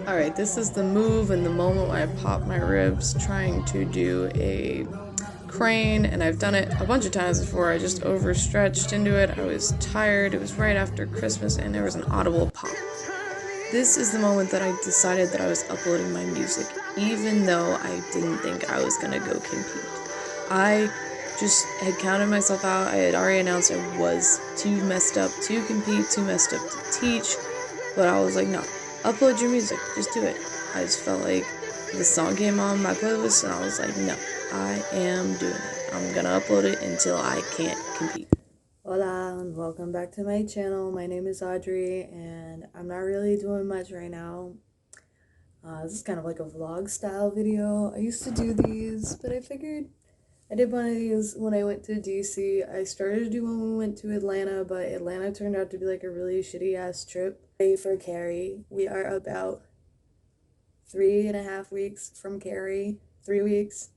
Alright, this is the move and the moment when I pop my ribs trying to do a crane, and I've done it a bunch of times before. I just overstretched into it. I was tired. It was right after Christmas, and there was an audible pop. This is the moment that I decided that I was uploading my music, even though I didn't think I was gonna go compete. I just had counted myself out. I had already announced I was too messed up to compete, too messed up to teach, but I was like, no, upload your music, just do it. I just felt like the song came on my playlist, and I was like, no, I am doing it. I'm gonna upload it until I can't compete. Hola, and welcome back to my channel. My name is Audrey, and I'm not really doing much right now. This is kind of like a vlog style video. I used to do these, but I figured I did one of these when I went to DC. I started to do one when we went to Atlanta, but Atlanta turned out to be like a really shitty ass trip. For Cary, we are about 3.5 weeks from Cary, 3 weeks,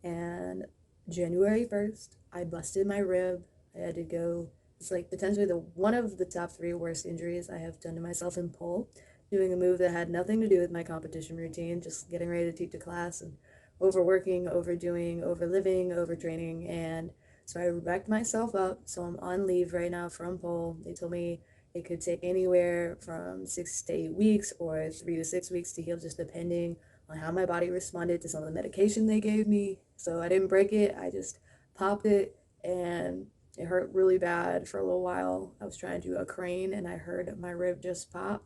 and January 1st, I busted my rib. I had to go. It's like potentially one of the top 3 worst injuries I have done to myself in pole, doing a move that had nothing to do with my competition routine, just getting ready to teach a class and overworking, overdoing, overliving, overtraining, and so I wrecked myself up. So I'm on leave right now from pole. They told me it could take anywhere from 6 to 8 weeks or 3 to 6 weeks to heal, just depending on how my body responded to some of the medication they gave me. So I didn't break it, I just popped it, and it hurt really bad for a little while. I was trying to do a crane and I heard my rib just pop,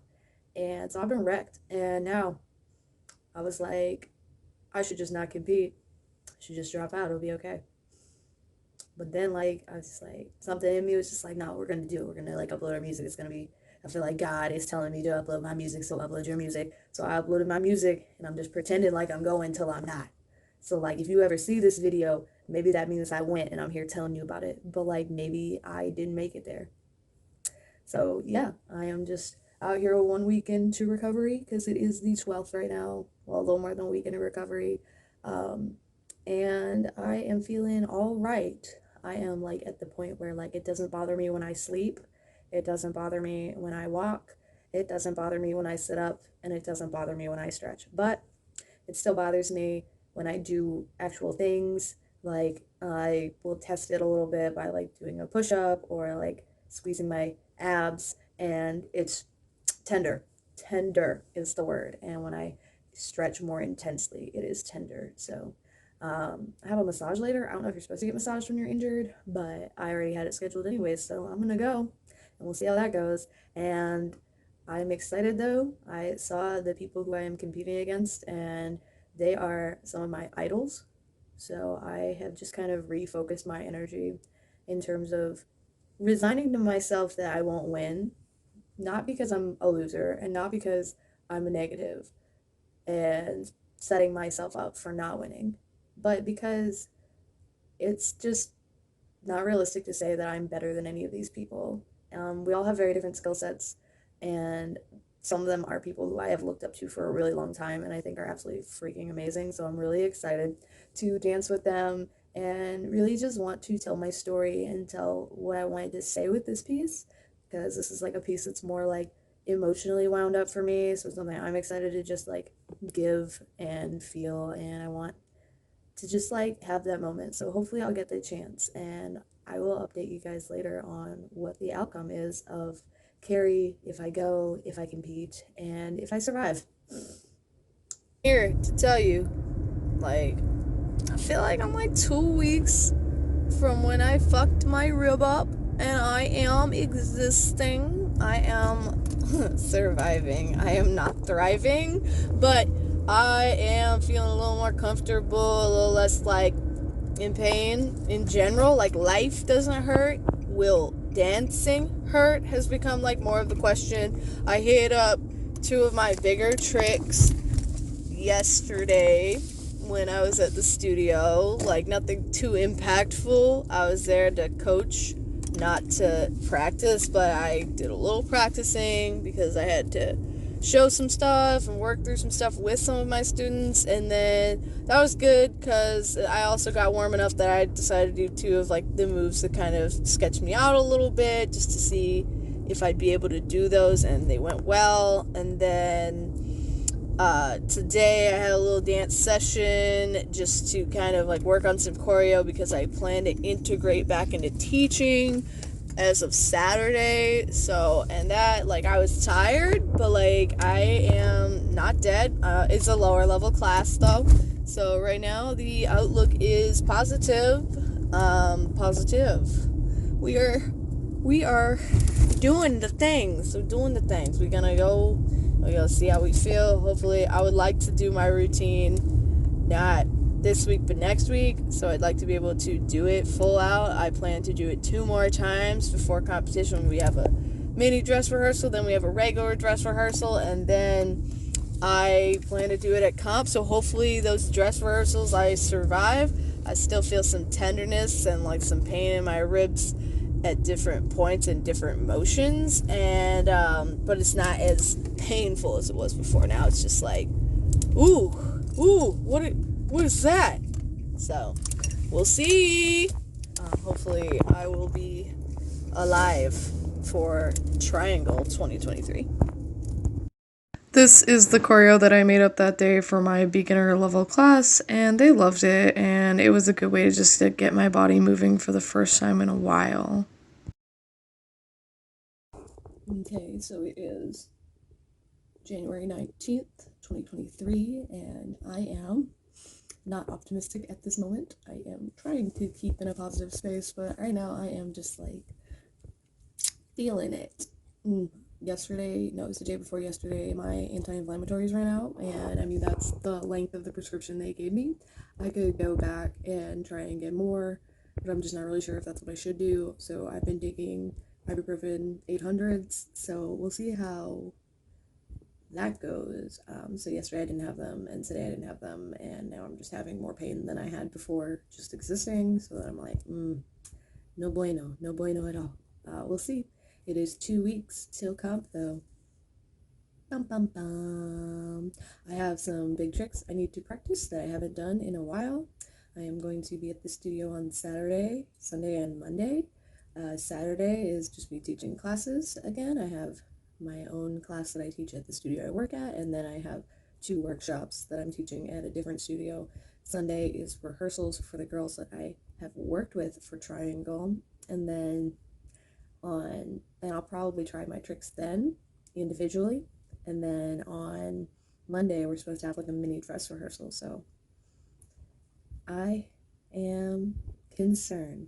and so I've been wrecked. And now I was like, I should just not compete. I should just drop out, it'll be okay. But then like I was just like, something in me was just like, no, we're gonna do it. We're gonna like upload our music. It's gonna be, I feel like God is telling me to upload my music, so upload your music. So I uploaded my music and I'm just pretending like I'm going till I'm not. So like if you ever see this video, maybe that means I went and I'm here telling you about it. But like maybe I didn't make it there. So yeah, I am just out here 1 week into recovery because it is the 12th right now. Well, a little more than a week into recovery. And I am feeling all right. I am like at the point where like it doesn't bother me when I sleep. It doesn't bother me when I walk. It doesn't bother me when I sit up, and it doesn't bother me when I stretch. But it still bothers me when I do actual things. Like I will test it a little bit by like doing a push-up or like squeezing my abs, and it's tender. Tender is the word. And when I stretch more intensely, it is tender. So I have a massage later. I don't know if you're supposed to get massaged when you're injured, but I already had it scheduled anyways, so I'm gonna go and we'll see how that goes. And I'm excited though. I saw the people who I am competing against, and they are some of my idols. So I have just kind of refocused my energy in terms of resigning to myself that I won't win, not because I'm a loser and not because I'm a negative, and setting myself up for not winning, but because it's just not realistic to say that I'm better than any of these people. We all have very different skill sets, and some of them are people who I have looked up to for a really long time and I think are absolutely freaking amazing. So I'm really excited to dance with them and really just want to tell my story and tell what I wanted to say with this piece, because this is like a piece that's more like emotionally wound up for me. So it's something I'm excited to just like give and feel, and I want to just like have that moment. So hopefully I'll get the chance, and I will update you guys later on what the outcome is of Cary, if I go, if I compete, and if I survive. Here to tell you, like, I feel like I'm like 2 weeks from when I fucked my rib up, and I am existing. I am surviving. I am not thriving, but I am feeling a little more comfortable, a little less like in pain in general. Like life doesn't hurt. Will dancing hurt has become like more of the question. I hit up 2 of my bigger tricks yesterday when I was at the studio. Like nothing too impactful. I was there to coach, not to practice, but I did a little practicing because I had to show some stuff and work through some stuff with some of my students. And then that was good because I also got warm enough that I decided to do 2 of like the moves that kind of sketch me out a little bit, just to see if I'd be able to do those, and they went well. And then today I had a little dance session just to kind of like work on some choreo because I plan to integrate back into teaching as of Saturday. So, and that, like, I was tired, but like, I am not dead. It's a lower level class though. So, right now, the outlook is positive. Positive. We are doing the things. We're doing the things. We're gonna see how we feel. Hopefully, I would like to do my routine not this week but next week, so I'd like to be able to do it full out. I plan to do it 2 more times before competition. We have a mini dress rehearsal, then we have a regular dress rehearsal, and then I plan to do it at comp. So hopefully those dress rehearsals I survive. I still feel some tenderness and like some pain in my ribs at different points and different motions, and but it's not as painful as it was before. Now it's just like, ooh, what is that? So we'll see. Hopefully I will be alive for Triangle 2023. This is the choreo that I made up that day for my beginner level class, and they loved it, and it was a good way to just to get my body moving for the first time in a while. Okay, so it is January 19th, 2023, and I am not optimistic at this moment. I am trying to keep in a positive space, but right now I am just like feeling it. Yesterday, no, it was the day before yesterday, my anti-inflammatories ran out, and I mean, that's the length of the prescription they gave me. I could go back and try and get more, but I'm just not really sure if that's what I should do. So I've been taking ibuprofen 800s, so we'll see how that goes. So yesterday I didn't have them, and today I didn't have them, and now I'm just having more pain than I had before just existing. So I'm like, no bueno, no bueno at all. We'll see. It is 2 weeks till comp though. Bum bum bum. I have some big tricks I need to practice that I haven't done in a while. I am going to be at the studio on Saturday, Sunday, and Monday. Saturday is just me teaching classes again. I have my own class that I teach at the studio I work at, and then I have 2 workshops that I'm teaching at a different studio. Sunday is rehearsals for the girls that I have worked with for Triangle, and then and I'll probably try my tricks then individually, and then on Monday we're supposed to have like a mini dress rehearsal, so I am concerned.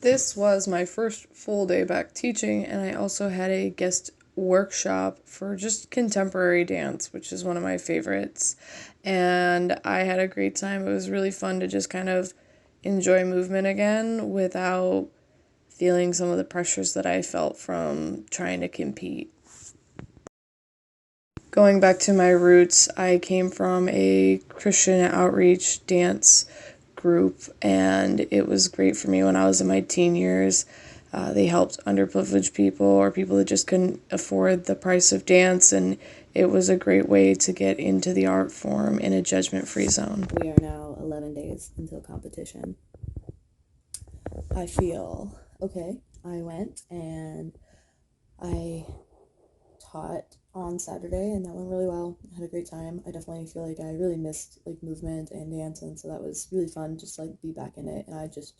This was my first full day back teaching, and I also had a guest workshop for just contemporary dance, which is one of my favorites. And I had a great time. It was really fun to just kind of enjoy movement again without feeling some of the pressures that I felt from trying to compete. Going back to my roots, I came from a Christian outreach dance group, and it was great for me when I was in my teen years. They helped underprivileged people or people that just couldn't afford the price of dance, and it was a great way to get into the art form in a judgment free zone. We are now 11 days until competition. I feel okay. I went and I taught on Saturday, and that went really well. I had a great time. I definitely feel like I really missed like movement and dance, and so that was really fun. Just like be back in it, and I just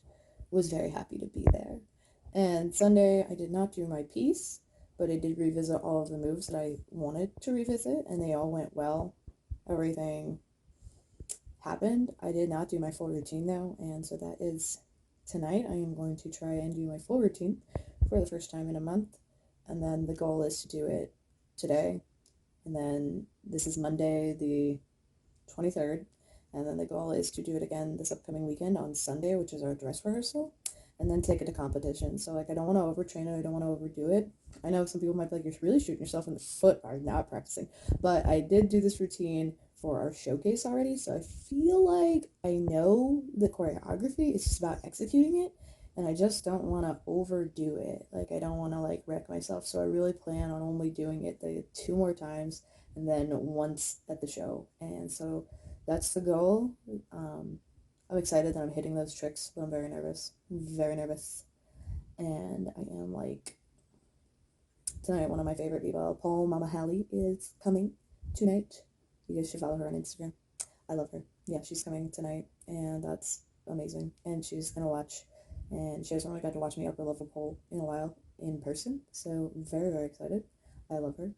was very happy to be there. And Sunday, I did not do my piece, but I did revisit all of the moves that I wanted to revisit, and they all went well. Everything happened. I did not do my full routine though, and so that is tonight. I am going to try and do my full routine for the first time in a month, and then the goal is to do it today, and then this is Monday the 23rd, and then the goal is to do it again this upcoming weekend on Sunday, which is our dress rehearsal, and then take it to competition. So like I don't want to overtrain it, I don't want to overdo it. I know some people might be like, you're really shooting yourself in the foot by not practicing, but I did do this routine for our showcase already, so I feel like I know the choreography. It's just about executing it, and I just don't want to overdo it. Like I don't want to like wreck myself, so I really plan on only doing it the 2 more times and then once at the show. And so that's the goal. I'm excited that I'm hitting those tricks, but I'm very nervous. Very nervous. And I am like tonight, one of my favorite people, Paul Mama Hallie, is coming tonight. You guys should follow her on Instagram. I love her. Yeah, she's coming tonight, and that's amazing. And she's gonna watch, and she hasn't really got to watch me upper level pole in a while in person, so very, very excited. I love her.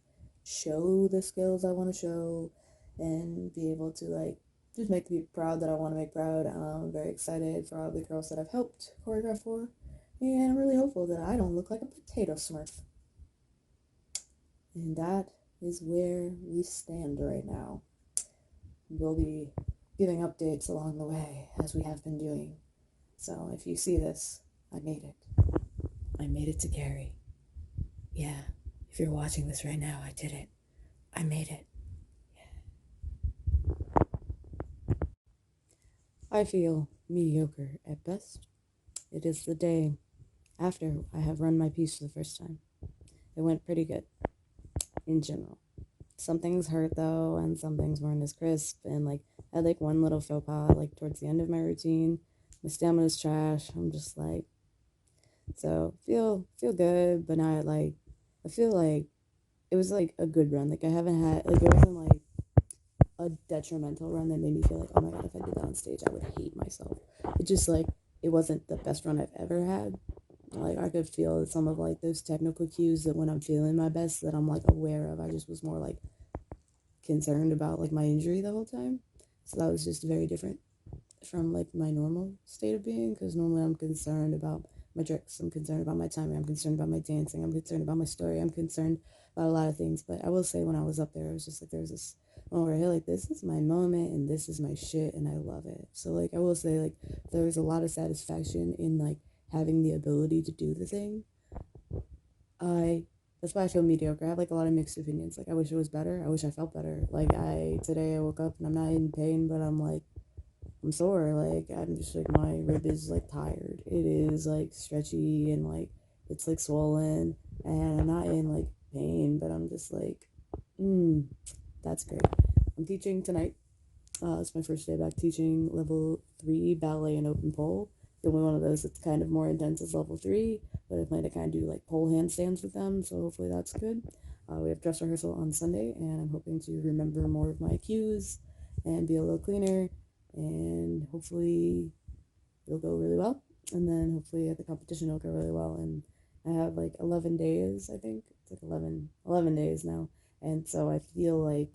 Show the skills I want to show, and be able to like just make the people proud that I want to make proud. I'm very excited for all the girls that I've helped choreograph for, and I'm really hopeful that I don't look like a potato smurf. And that is where we stand right now. We'll be giving updates along the way as we have been doing. So if you see this, I made it. I made it to Cary. Yeah, if you're watching this right now, I did it. I made it. I feel mediocre at best. It is the day after I have run my piece for the first time. It went pretty good in general. Some things hurt though, and some things weren't as crisp. And like, I had like one little faux pas like towards the end of my routine. My stamina's trash. I'm just like, so feel good, but not like, I feel like it was like a good run. Like I haven't had like it wasn't like a detrimental run that made me feel like, oh my god, if I did that on stage, I would hate myself. It just like it wasn't the best run I've ever had. Like I could feel some of like those technical cues that when I'm feeling my best that I'm like aware of. I just was more like concerned about like my injury the whole time. So that was just very different from like my normal state of being, because normally I'm concerned about my tricks, I'm concerned about my timing, I'm concerned about my dancing, I'm concerned about my story, I'm concerned about a lot of things. But I will say when I was up there, it was just like there was this moment where I feel like this is my moment and this is my shit and I love it. So like I will say like there was a lot of satisfaction in like having the ability to do the thing. I That's why I feel mediocre. I have like a lot of mixed opinions. Like I wish it was better. I wish I felt better. Like I today I woke up and I'm not in pain, but I'm sore. Like I'm just like my rib is like tired. It is like stretchy and like it's like swollen, and I'm not in like pain, but I'm just like, that's great. I'm teaching tonight. It's my first day back teaching level 3 ballet and open pole. The only one of those that's kind of more intense is level 3, but I plan to kind of do like pole handstands with them, so hopefully that's good. We have dress rehearsal on Sunday, and I'm hoping to remember more of my cues and be a little cleaner, and hopefully it'll go really well. And then hopefully at the competition it'll go really well. And I have like 11 days, I think. It's like 11 days now. And so I feel like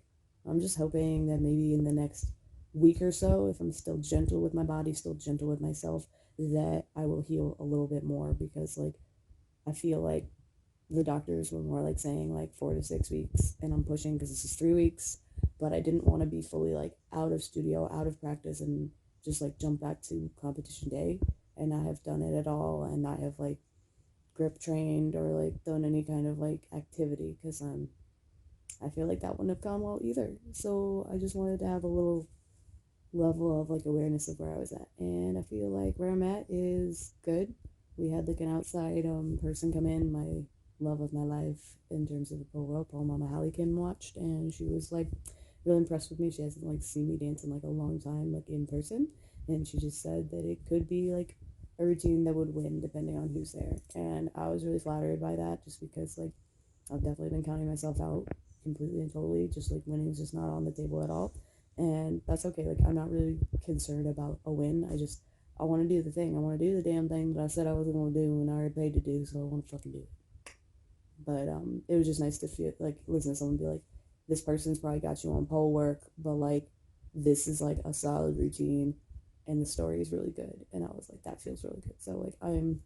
I'm just hoping that maybe in the next week or so, if I'm still gentle with my body, still gentle with myself, that I will heal a little bit more, because like I feel like the doctors were more like saying like 4 to 6 weeks, and I'm pushing because this is 3 weeks. But I didn't want to be fully like out of studio, out of practice, and just like jump back to competition day and not have done it at all, and not have like grip trained or like done any kind of like activity, because I feel like that wouldn't have gone well either. So I just wanted to have a little level of like awareness of where I was at, and I feel like where I'm at is good. We had like an outside person come in, my love of my life in terms of the pole world, Paul Mama Hallie came and watched, and she was like really impressed with me. She hasn't like seen me dance in like a long time, like in person, and she just said that it could be like a routine that would win depending on who's there. And I was really flattered by that, just because like I've definitely been counting myself out completely and totally, just like winning is just not on the table at all. And that's okay. Like I'm not really concerned about a win. I want to do the thing. I want to do the damn thing that I said I was going to do and I already paid to do, so I want to fucking do it. But it was just nice to feel like listen to someone be like, this person's probably got you on pole work, but like this is like a solid routine, and the story is really good. And I was like, that feels really good. So like I'm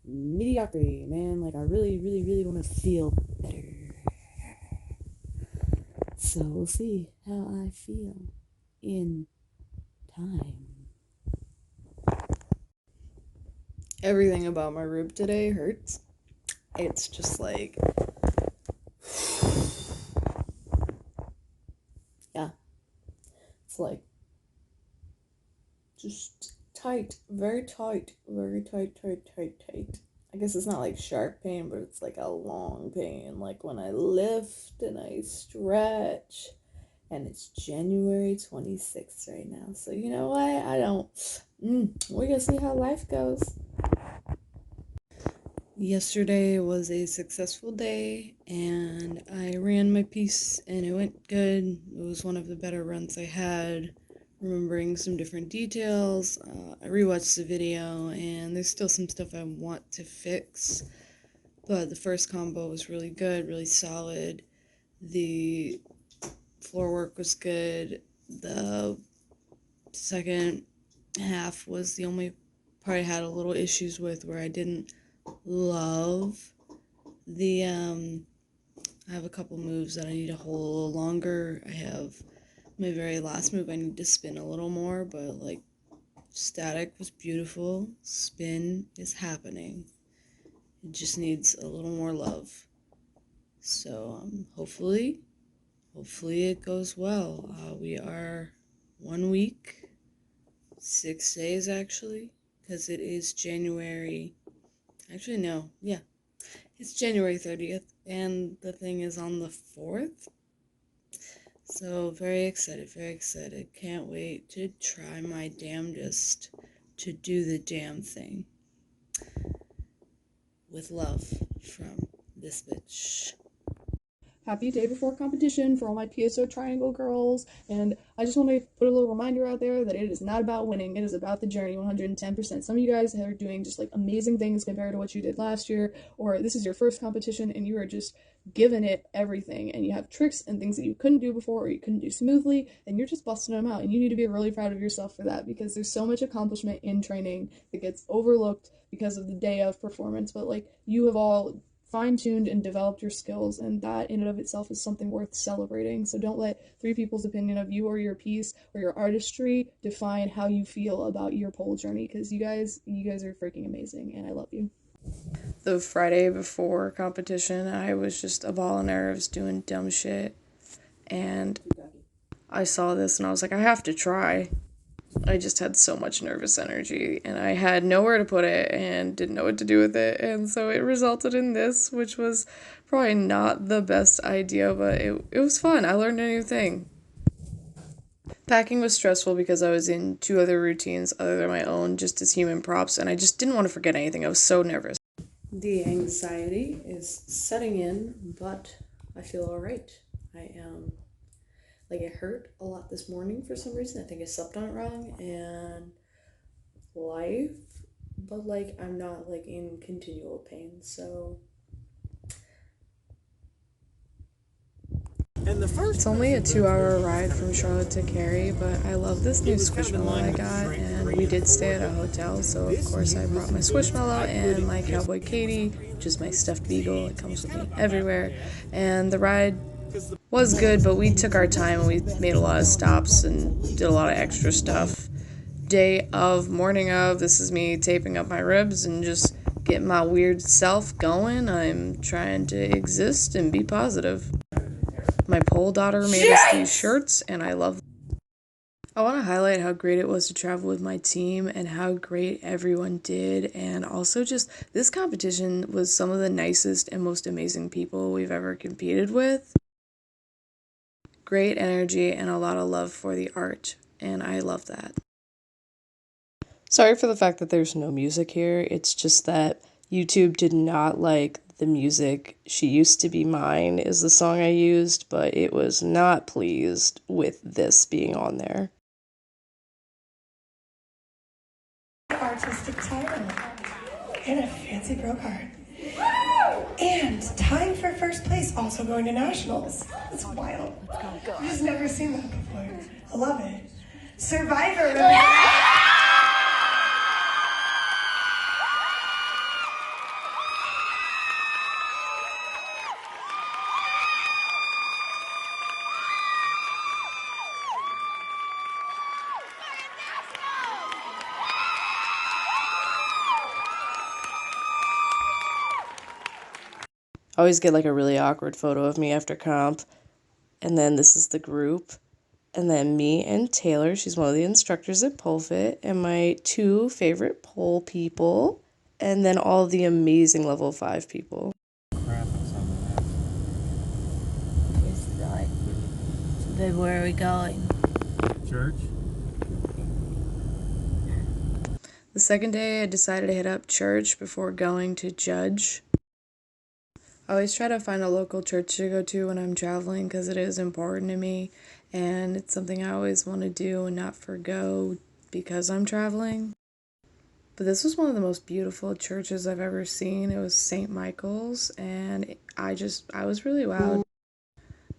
mediocrity, man. Like I really, really, really want to feel better. So we'll see how I feel in time. Everything about my rib today hurts. It's just like, Yeah, it's like just tight, very tight, very tight, tight, tight, tight. I guess it's not like sharp pain, but it's like a long pain. Like when I lift and I stretch, and it's January 26th right now. So you know what? I don't. We're gonna see how life goes. Yesterday was a successful day and I ran my piece and it went good. It was one of the better runs I had, remembering some different details. I rewatched the video and there's still some stuff I want to fix, but the first combo was really good, really solid. The floor work was good. The second half was the only part I had a little issues with, where I didn't love the I have a couple moves that I need to hold a little longer. I have my very last move I need to spin a little more, but like static was beautiful. Spin is happening. It just needs a little more love. So hopefully it goes well. We are 1 week, 6 days actually, because it is January. Actually, no, yeah, it's January 30th, and the thing is on the 4th. So, very excited, very excited. Can't wait to try my damnedest to do the damn thing. With love from this bitch. Happy day before competition for all my PSO Triangle girls. And I just want to put a little reminder out there that it is not about winning. It is about the journey 110%. Some of you guys are doing just like amazing things compared to what you did last year, or this is your first competition and you are just giving it everything, and you have tricks and things that you couldn't do before or you couldn't do smoothly, and you're just busting them out, and you need to be really proud of yourself for that, because there's so much accomplishment in training that gets overlooked because of the day of performance. But like, you have all fine-tuned and developed your skills, and that in and of itself is something worth celebrating. So don't let three people's opinion of you or your piece or your artistry define how you feel about your pole journey, because you guys are freaking amazing, and I love you. The Friday before competition, I was just a ball of nerves doing dumb shit, and I saw this and I was like, I have to try. I just had so much nervous energy and I had nowhere to put it and didn't know what to do with it, and so it resulted in this, which was probably not the best idea, but it was fun. I learned a new thing. Packing was stressful because I was in two other routines other than my own, just as human props, and I just didn't want to forget anything. I was so nervous. The anxiety is setting in, but I feel all right. I am, like, it hurt a lot this morning for some reason. I think I slept on it wrong, and life, but like, I'm not like in continual pain, so. It's only a 2-hour ride from Charlotte to Cary, but I love this new Squishmallow I got, and we did stay at a hotel, so of course I brought my Squishmallow and my Cowboy Katie, which is my stuffed beagle. It comes with me everywhere, and the ride was good, but we took our time and we made a lot of stops and did a lot of extra stuff. Day of, morning of, this is me taping up my ribs and just getting my weird self going. I'm trying to exist and be positive. My pole daughter made us these shirts, and I love them. I want to highlight how great it was to travel with my team and how great everyone did, and also just this competition was some of the nicest and most amazing people we've ever competed with. Great energy and a lot of love for the art, and I love that. Sorry for the fact that there's no music here. It's just that YouTube did not like the music. She Used to Be Mine is the song I used, but it was not pleased with this being on there. Artistic title and a fancy pro card. And tying for first place, also going to nationals. It's wild. I've just never seen that before. I love it. Survivor. I always get like a really awkward photo of me after comp, and then this is the group, and then me and Taylor, she's one of the instructors at Pole Fit, and my two favorite pole people, and then all the amazing level 5 people. It's like, where are we going? Church? The second day, I decided to hit up church before going to judge. I always try to find a local church to go to when I'm traveling because it is important to me and it's something I always want to do and not forgo because I'm traveling. But this was one of the most beautiful churches I've ever seen. It was St. Michael's and I was really wowed.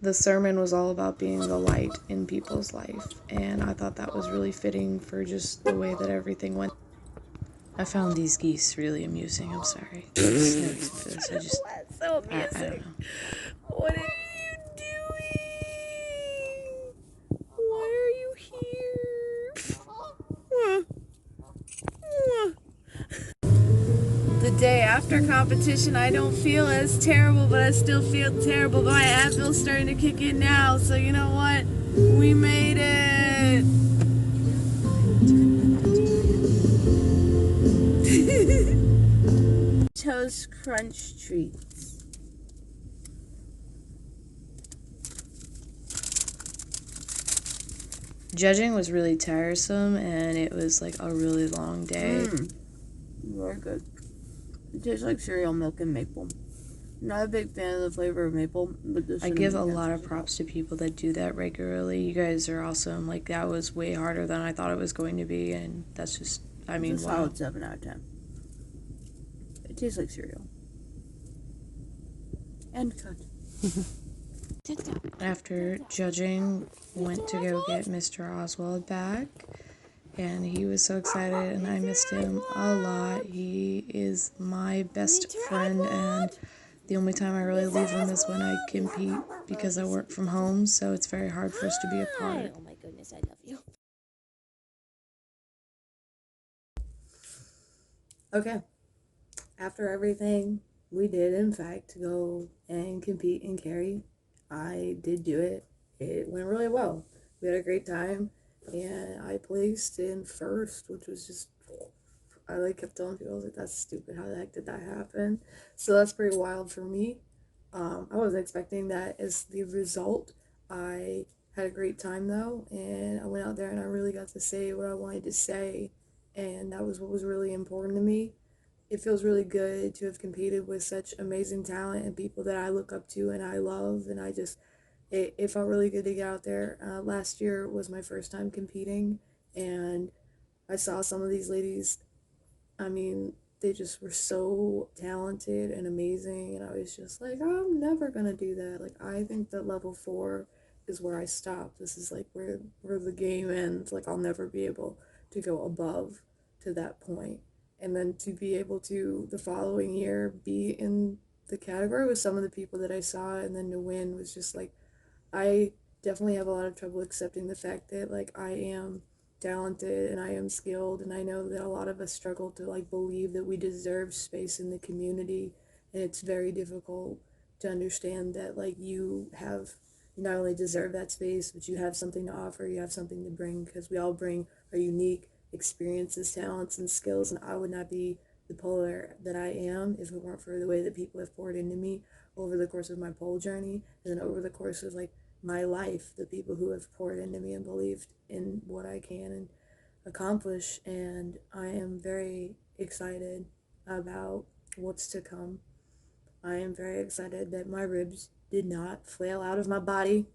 The sermon was all about being the light in people's life and I thought that was really fitting for just the way that everything went. I found these geese really amusing. I'm sorry. There's no reason for this. That's so I amusing. don't know. What are you doing? Why are you here? The day after competition, I don't feel as terrible, but I still feel terrible. But my Advil's starting to kick in now, so you know what? We made it. Toast Crunch treats. Judging was really tiresome and it was like a really long day. Very good. It tastes like cereal milk and maple. Not a big fan of the flavor of maple, but the I give a cinnamon lot tends of to props to people that do that regularly. You guys are awesome. Like that was way harder than I thought it was going to be and that's just, I mean, It's a wow. solid 7 out of 10. It tastes like cereal. And cut. After judging, went to go get Mr. Oswald back and he was so excited and I missed him a lot. He is my best friend and the only time I really leave him is when I compete because I work from home, so it's very hard for us to be apart. Oh my goodness, I love you. Okay. After everything we did, in fact, go and compete in Cary, I did do it. It went really well. We had a great time, and I placed in first, which was just, I like kept telling people, I was like, that's stupid. How the heck did that happen? So that's pretty wild for me. I wasn't expecting that as the result. I had a great time though, and I went out there and I really got to say what I wanted to say, and that was what was really important to me. It feels really good to have competed with such amazing talent and people that I look up to and I love, and it felt really good to get out there. Last year was my first time competing, and I saw some of these ladies. I mean, they just were so talented and amazing, and I was just like, I'm never gonna do that. Like, I think that level 4 is where I stop. This is like where the game ends. Like, I'll never be able to go above to that point. And then to be able to the following year be in the category with some of the people that I saw, and then to win was just like, I definitely have a lot of trouble accepting the fact that like I am talented and I am skilled, and I know that a lot of us struggle to like believe that we deserve space in the community, and it's very difficult to understand that like you not only deserve that space, but you have something to offer, you have something to bring, because we all bring our unique experiences, talents, and skills, and I would not be the polar that I am if it weren't for the way that people have poured into me over the course of my pole journey, and then over the course of like my life, the people who have poured into me and believed in what I can and accomplish. And I am very excited about what's to come. I am very excited that my ribs did not flail out of my body.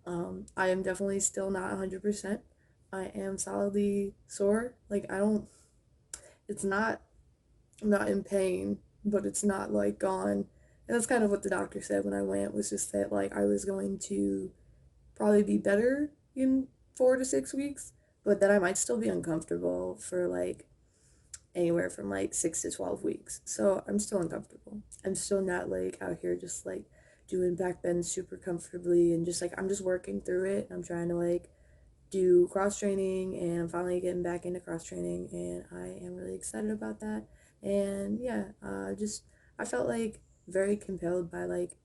I am definitely still not 100%. I am solidly sore. Like, I don't, it's not, I'm not in pain, but it's not like gone. And that's kind of what the doctor said when I went, was just that like I was going to probably be better in 4 to 6 weeks, but that I might still be uncomfortable for like anywhere from like 6 to 12 weeks. So I'm still uncomfortable. I'm still not like out here just like doing back bends super comfortably, and just like I'm just working through it. I'm trying to like do cross training, and I'm finally getting back into cross training, and I am really excited about that. And yeah, just I felt like very compelled by like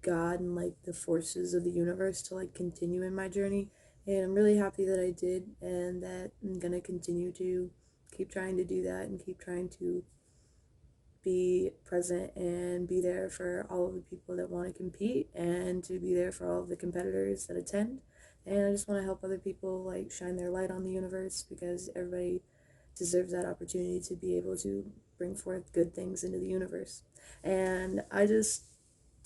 God and like the forces of the universe to like continue in my journey, and I'm really happy that I did, and that I'm gonna continue to keep trying to do that and keep trying to be present and be there for all of the people that want to compete, and to be there for all of the competitors that attend. And I just want to help other people like shine their light on the universe, because everybody deserves that opportunity to be able to bring forth good things into the universe. And I just,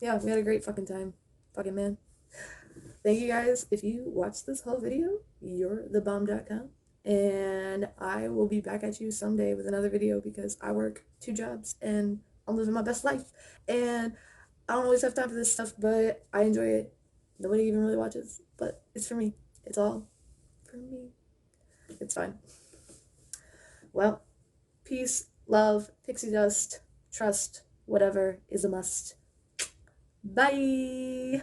yeah, we had a great fucking time. Fucking man. Thank you guys. If you watched this whole video, you're the bomb.com. And I will be back at you someday with another video because I work 2 jobs and I'm living my best life. And I don't always have time for this stuff, but I enjoy it. Nobody even really watches, but it's for me. It's all for me. It's fine. Well, peace, love, pixie dust, trust, whatever is a must. Bye!